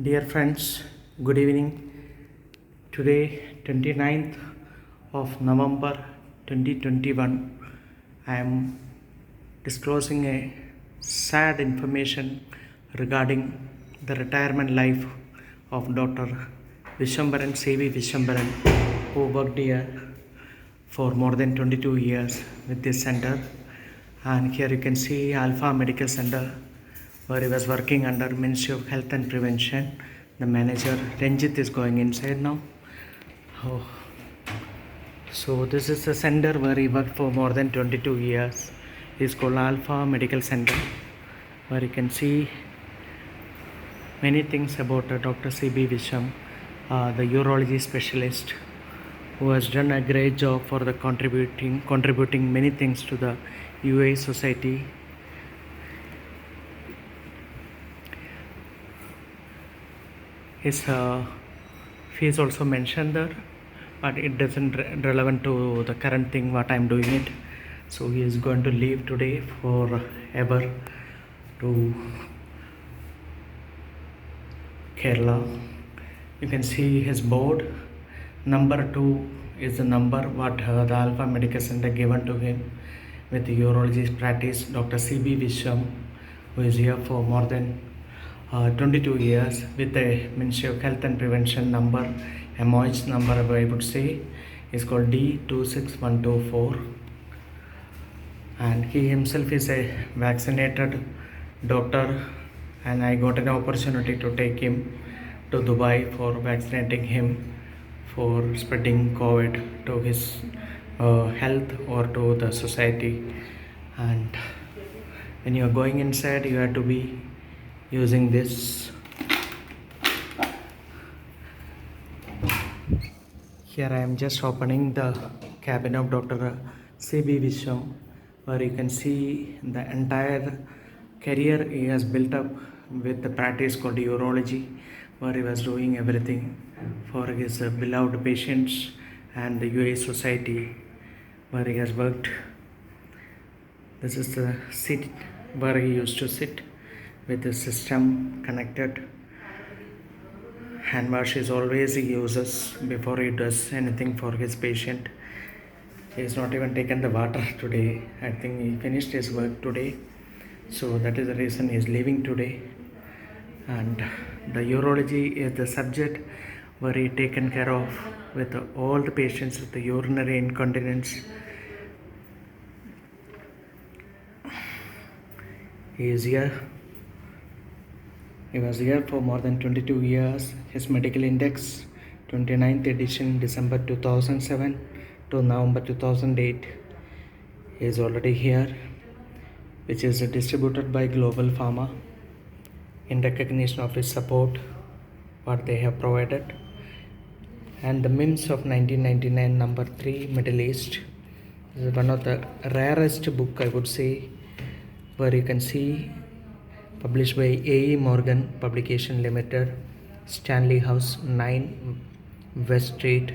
Dear friends, good evening. Today, 29th of November 2021, I am disclosing a sad information regarding the retirement life of Dr. Vishwambaran C.V. Vishwambaran, who worked here for more than 22 years with this center. And here you can see Alpha Medical Center, where he was working under Ministry of Health and Prevention. The manager Ranjit is going inside now. Oh. So this is the center where he worked for more than 22 years. It's called Alpha Medical Center, where you can see many things about Dr. C.B. Visham, the urology specialist, who has done a great job for the contributing many things to the UA society. His fee is also mentioned there, but it doesn't relevant to the current thing what I'm doing it. So he is going to leave today forever to Kerala. You can see his board. Number 2 is the number what the Alpha Medical Center given to him with the urologist practice, Dr. C.B. Vishwam, who is here for more than 22 years with the Ministry of Health and Prevention number, MOH number I would say, is called D26124. And he himself is a vaccinated doctor, and I got an opportunity to take him to Dubai for vaccinating him for spreading COVID to his health or to the society. And when you are going inside, you have to be using this. Here I am just opening the cabin of Dr. C.B. Vishwam, where you can see the entire career he has built up with the practice called urology, where he was doing everything for his beloved patients and the UA society where he has worked. This is the seat where he used to sit with the system connected. Hand wash is always he uses before he does anything for his patient. He has not even taken the water today. I think he finished his work today, so that is the reason he is leaving today. And the urology is the subject where he taken care of with all the patients with the urinary incontinence. He is here. He was here for more than 22 years. His medical index, 29th edition, December 2007 to November 2008. He is already here, which is distributed by Global Pharma in recognition of his support, what they have provided. And the MIMS of 1999, number 3, Middle East. This is one of the rarest book, I would say, where you can see published by A.E. Morgan Publication Limited, Stanley House, 9 West Street,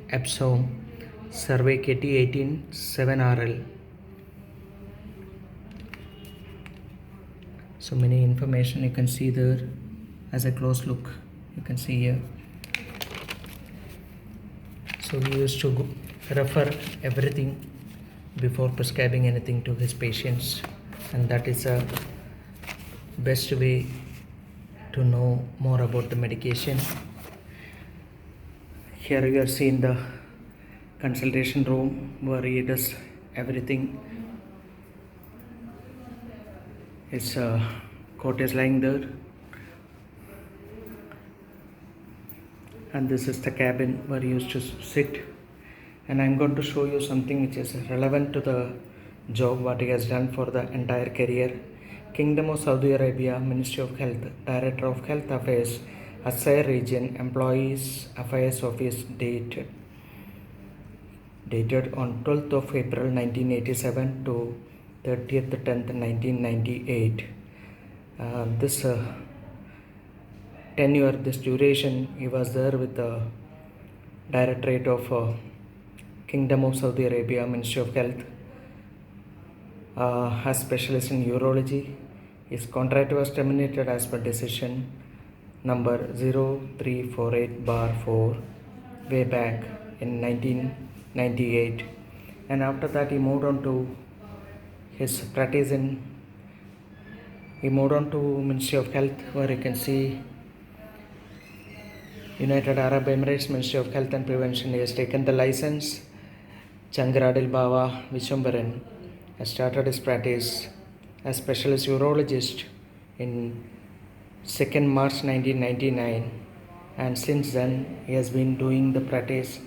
Epsom, Survey KT 18 7RL. So many information you can see there. As a close look, you can see here. So he used to refer everything before prescribing anything to his patients, and that is a best way to know more about the medication. Here you are seeing the consultation room where he does everything. His coat is lying there, and this is the cabin where he used to sit. And I'm going to show you something which is relevant to the job what he has done for the entire career. Kingdom of Saudi Arabia, Ministry of Health, Director of Health Affairs, Assair Region, Employees Affairs Office, dated on 12th of April 1987 to 30th 10th 1998. This tenure, this duration, he was there with the Directorate of Kingdom of Saudi Arabia, Ministry of Health, as specialist in urology. His contract was terminated as per decision number 0348 bar 4 way back in 1998, and after that he moved on to his practice in he moved on to Ministry of Health, where you can see United Arab Emirates Ministry of Health and Prevention. He has taken the license. Changaradil Baba Vishwambaran has started his practice as specialist urologist in 2nd March 1999, and since then he has been doing the practice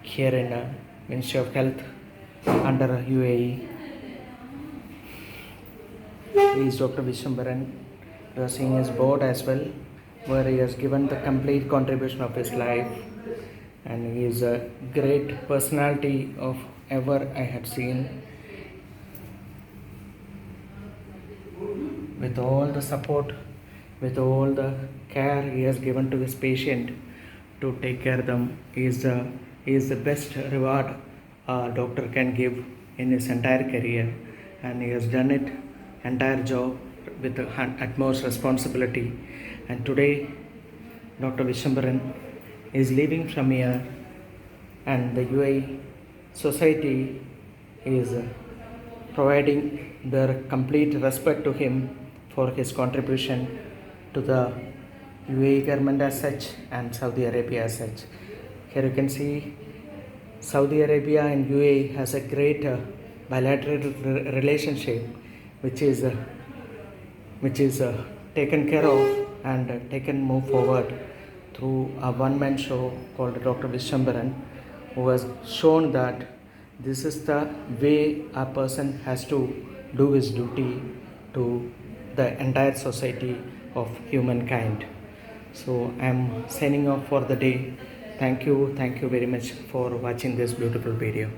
here in Ministry of Health under UAE. He is Dr. Vishwambaran. You are seeing his board as well, where he has given the complete contribution of his life, and he is a great personality of ever I had seen. With all the support, with all the care he has given to his patient to take care of them, he is the best reward a doctor can give in his entire career, and he has done it entire job with the utmost responsibility. And today Dr. Vishwambaran is leaving from here, and the UAE society is providing their complete respect to him for his contribution to the UAE government as such and Saudi Arabia as such. Here you can see Saudi Arabia and UAE has a great bilateral relationship, which is taken care of and taken move forward through a one-man show called Dr. Vishwambaran, who has shown that this is the way a person has to do his duty to the entire society of humankind. So I am signing off for the day. Thank you very much for watching this beautiful video.